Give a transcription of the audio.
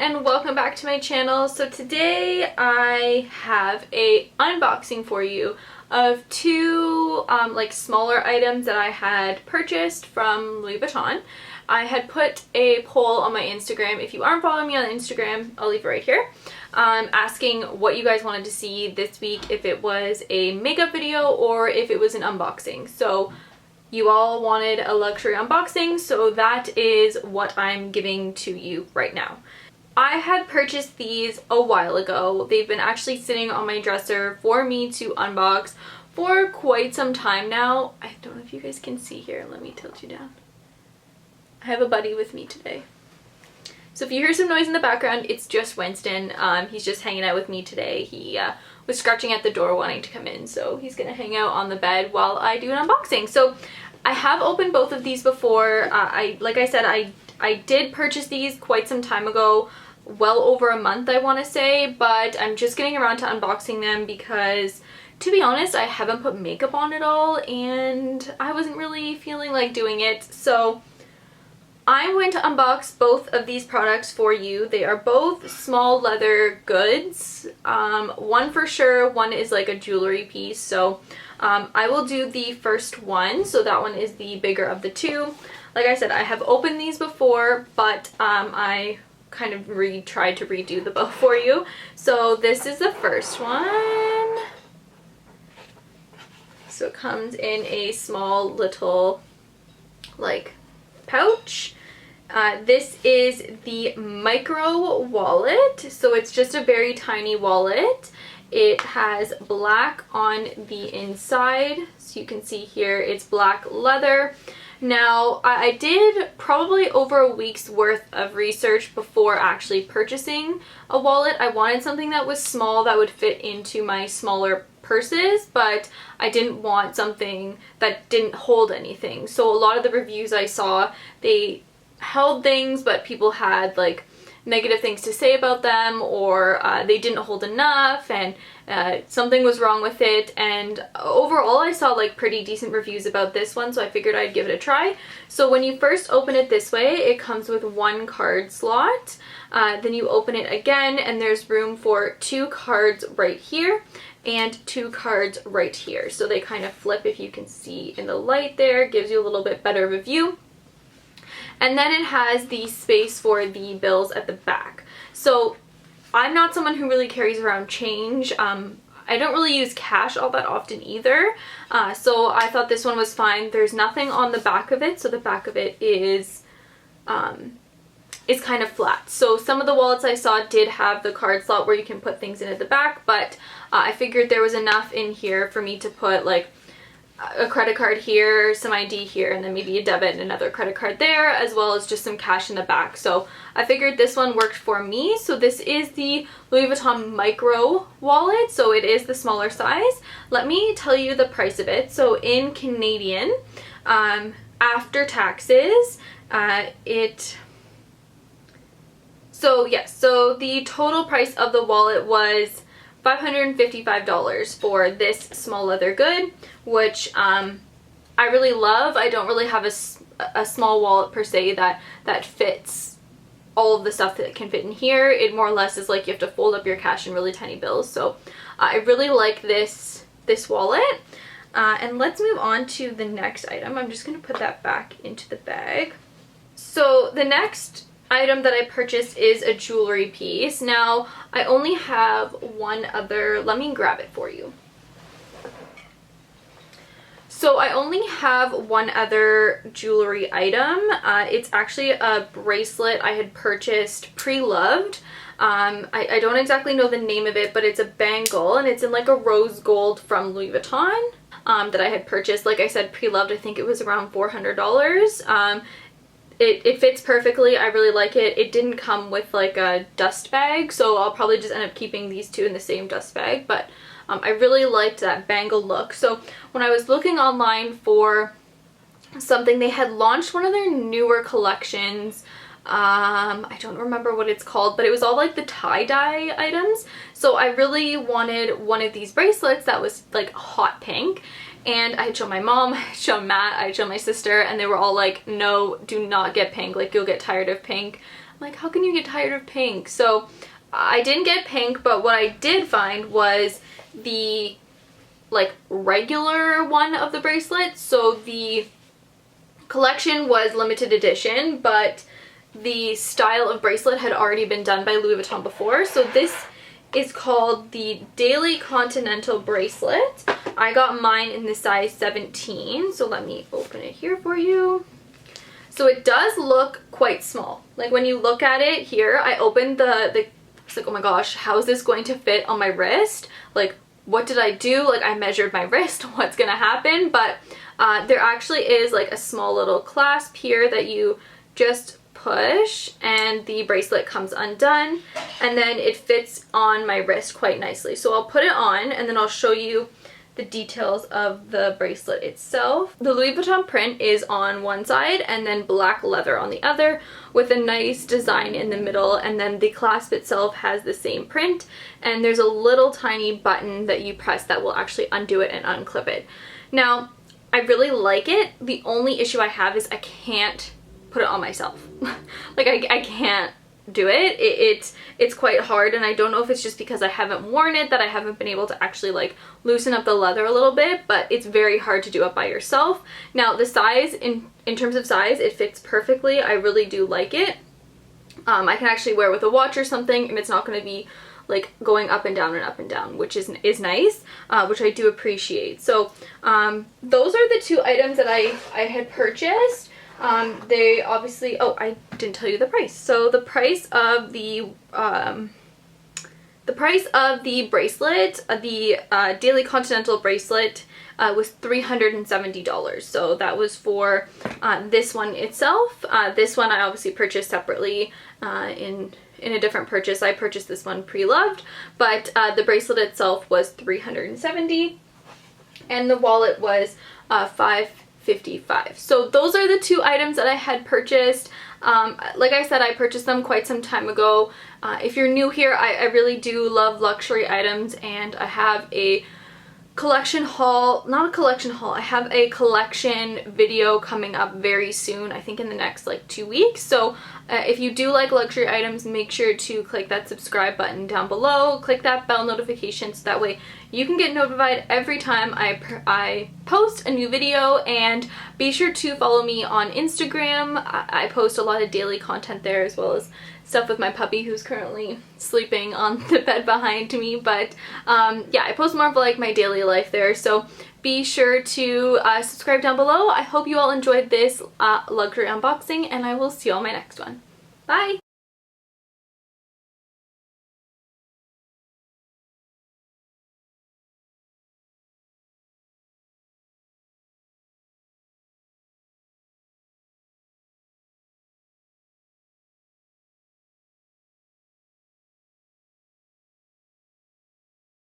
and welcome back to my channel. So today I have a unboxing for you of two like smaller items that I had purchased from Louis Vuitton. I had put a poll on my Instagram. If you aren't following me on Instagram, I'll leave it right here, asking what you guys wanted to see this week, if it was a makeup video or if it was an unboxing. So you all wanted a luxury unboxing, so that is what I'm giving to you right now. I had purchased these a while ago. They've been actually sitting on my dresser for me to unbox for quite some time now. I don't know if you guys can see here. Let me tilt you down. I have a buddy with me today. So if you hear some noise in the background, it's just Winston. He's just hanging out with me today. He was scratching at the door wanting to come in, so he's gonna hang out on the bed while I do an unboxing. So I have opened both of these before. Like I said, I did purchase these quite some time ago, well over a month I want to say, but I'm just getting around to unboxing them because, to be honest, I haven't put makeup on at all and I wasn't really feeling like doing it. So I'm going to unbox both of these products for you. They are both small leather goods. One for sure, one is like a jewelry piece. So I will do the first one. So that one is the bigger of the two. Like I said, I have opened these before, but I kind of tried to redo the bow for you. So this is the first one. So it comes in a small little like pouch. This is the micro wallet, so it's just a very tiny wallet. It has black on the inside, so you can see here it's black leather. Now, I did probably over a week's worth of research before actually purchasing a wallet. I wanted something that was small that would fit into my smaller purses, but I didn't want something that didn't hold anything. So a lot of the reviews I saw, they held things, but people had like negative things to say about them, or they didn't hold enough and something was wrong with it. And overall I saw like pretty decent reviews about this one, so I figured I'd give it a try. So when you first open it this way, it comes with one card slot. Then you open it again and there's room for two cards right here and two cards right here. So they kind of flip, if you can see in the light there, gives you a little bit better of a view. And then it has the space for the bills at the back. So I'm not someone who really carries around change. I don't really use cash all that often either. So I thought this one was fine. There's nothing on the back of it, so the back of it is kind of flat. So some of the wallets I saw did have the card slot where you can put things in at the back, but I figured there was enough in here for me to put like a credit card here, some ID here, and then maybe a debit and another credit card there, as well as just some cash in the back. So I figured this one worked for me. So this is the Louis Vuitton micro wallet, so it is the smaller size. Let me tell you the price of it. So in Canadian, after taxes, so the total price of the wallet was $555 for this small leather good, which I really love. I don't really have a small wallet per se that fits all of the stuff that can fit in here. It more or less is like you have to fold up your cash in really tiny bills. So I really like this wallet. And let's move on to the next item. I'm just going to put that back into the bag. So the next item that I purchased is a jewelry piece. Now, I only have one other. Let me grab it for you. So I only have one other jewelry item. It's actually a bracelet I had purchased pre-loved. I don't exactly know the name of it, but it's a bangle and it's in like a rose gold from Louis Vuitton that I had purchased. Like I said, pre-loved. I think it was around $400. It fits perfectly. I really like it. It didn't come with like a dust bag, so I'll probably just end up keeping these two in the same dust bag, but I really liked that bangle look. So when I was looking online for something, they had launched one of their newer collections. I don't remember what it's called, but it was all like the tie-dye items. So I really wanted one of these bracelets that was like hot pink. And I had shown my mom, I had shown Matt, I had shown my sister, and they were all like, no, do not get pink, like you'll get tired of pink. like, how can you get tired of pink? So I didn't get pink, but what I did find was the like regular one of the bracelets. So the collection was limited edition, but the style of bracelet had already been done by Louis Vuitton before. So this is called the Daily Continental bracelet. I got mine in the size 17, so let me open it here for you. So it does look quite small. Like when you look at it here, I opened I was like, oh my gosh, how is this going to fit on my wrist? Like, what did I do? Like, I measured my wrist, what's gonna happen? But there actually is like a small little clasp here that you just push and the bracelet comes undone, and then it fits on my wrist quite nicely. So I'll put it on and then I'll show you the details of the bracelet itself. The Louis Vuitton print is on one side and then black leather on the other with a nice design in the middle, and then the clasp itself has the same print, and there's a little tiny button that you press that will actually undo it and unclip it. Now, I really like it. The only issue I have is I can't put it on myself. Like I can't do it. It's quite hard, and I don't know if it's just because I haven't worn it that I haven't been able to actually like loosen up the leather a little bit, but it's very hard to do it by yourself. Now the size, in terms of size, it fits perfectly. I really do like it. I can actually wear it with a watch or something, and it's not going to be like going up and down, which is nice, which I do appreciate. So those are the two items that I had purchased. They obviously, oh, I didn't tell you the price. So the price of the bracelet, the Daily Continental bracelet, was $370. So that was for this one itself. This one I obviously purchased separately in a different purchase. I purchased this one pre-loved, but the bracelet itself was $370, and the wallet was $555. So those are the two items that I had purchased. Like I said, I purchased them quite some time ago. If you're new here, I really do love luxury items, and I have a collection haul, not a collection haul, I have a collection video coming up very soon, I think in the next like 2 weeks. So if you do like luxury items, make sure to click that subscribe button down below, click that bell notification so that way you can get notified every time I post a new video, and be sure to follow me on Instagram. I post a lot of daily content there, as well as stuff with my puppy who's currently sleeping on the bed behind me. But yeah, I post more of like my daily life there, so be sure to subscribe down below. I hope you all enjoyed this luxury unboxing, and I will see you on my next one. Bye!